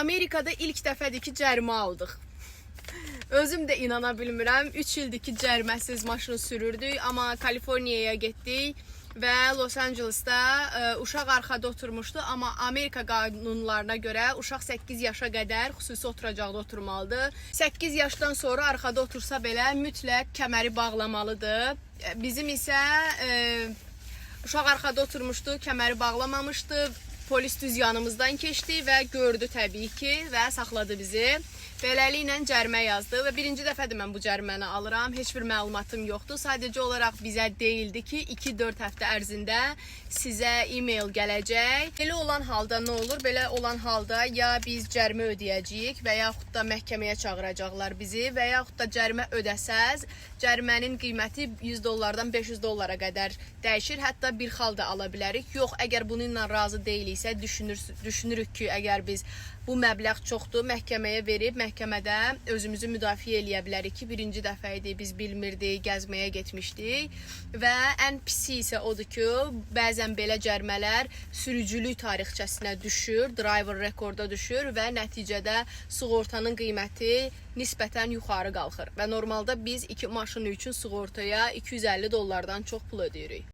Amerikada ilk dəfədir ki, cərimə aldıq. Özüm də inana bilmirəm. 3 ildir ki, cəriməsiz maşın sürürdük, amma Kaliforniyaya getdik və Los Angeles'da uşaq arxada oturmuşdu, amma Amerika qanunlarına görə uşaq 8 yaşa qədər xüsusi oturacaqda oturmalıdır. 8 yaşdan sonra arxada otursa belə mütləq kəməri bağlamalıdır. Bizim isə uşaq arxada oturmuşdu, kəməri bağlamamışdı. Polis düz yanımızdan keçdi və gördü təbii ki və saxladı bizi. Beləliklə cərimə yazdı və birinci dəfədir mən bu cəriməni alıram. Heç bir məlumatım yoxdur. Sadəcə olaraq bizə deyildi ki, 2-4 həftə ərzində sizə e-mail gələcək. Belə olan halda nə olur? Belə olan halda ya biz cərimə ödəyəcəyik və yaxud da məhkəməyə çağıracaqlar bizi və yaxud da cərimə ödəsəz, cərimənin qiyməti $100-dan $500 qədər dəyişir. Hətta bir xal da ala bilərik. Yox, əgər bununla razı deyiliksə, düşünürük ki, əgər biz bu məbləğ çoxdur, məhkəməyə verib, məhkəmədə özümüzü müdafiə eləyə bilərik ki, birinci dəfə idi, biz bilmirdik, gəzməyə getmişdik və ən pisi isə odur ki, bəzən belə cərimələr sürücülük tarixçəsinə düşür, driver rekorda düşür və nəticədə sığortanın qiyməti nisbətən yuxarı qalxır və normalda biz 2 maşın üçün sığortaya $250-dan çox pul ödəyirik.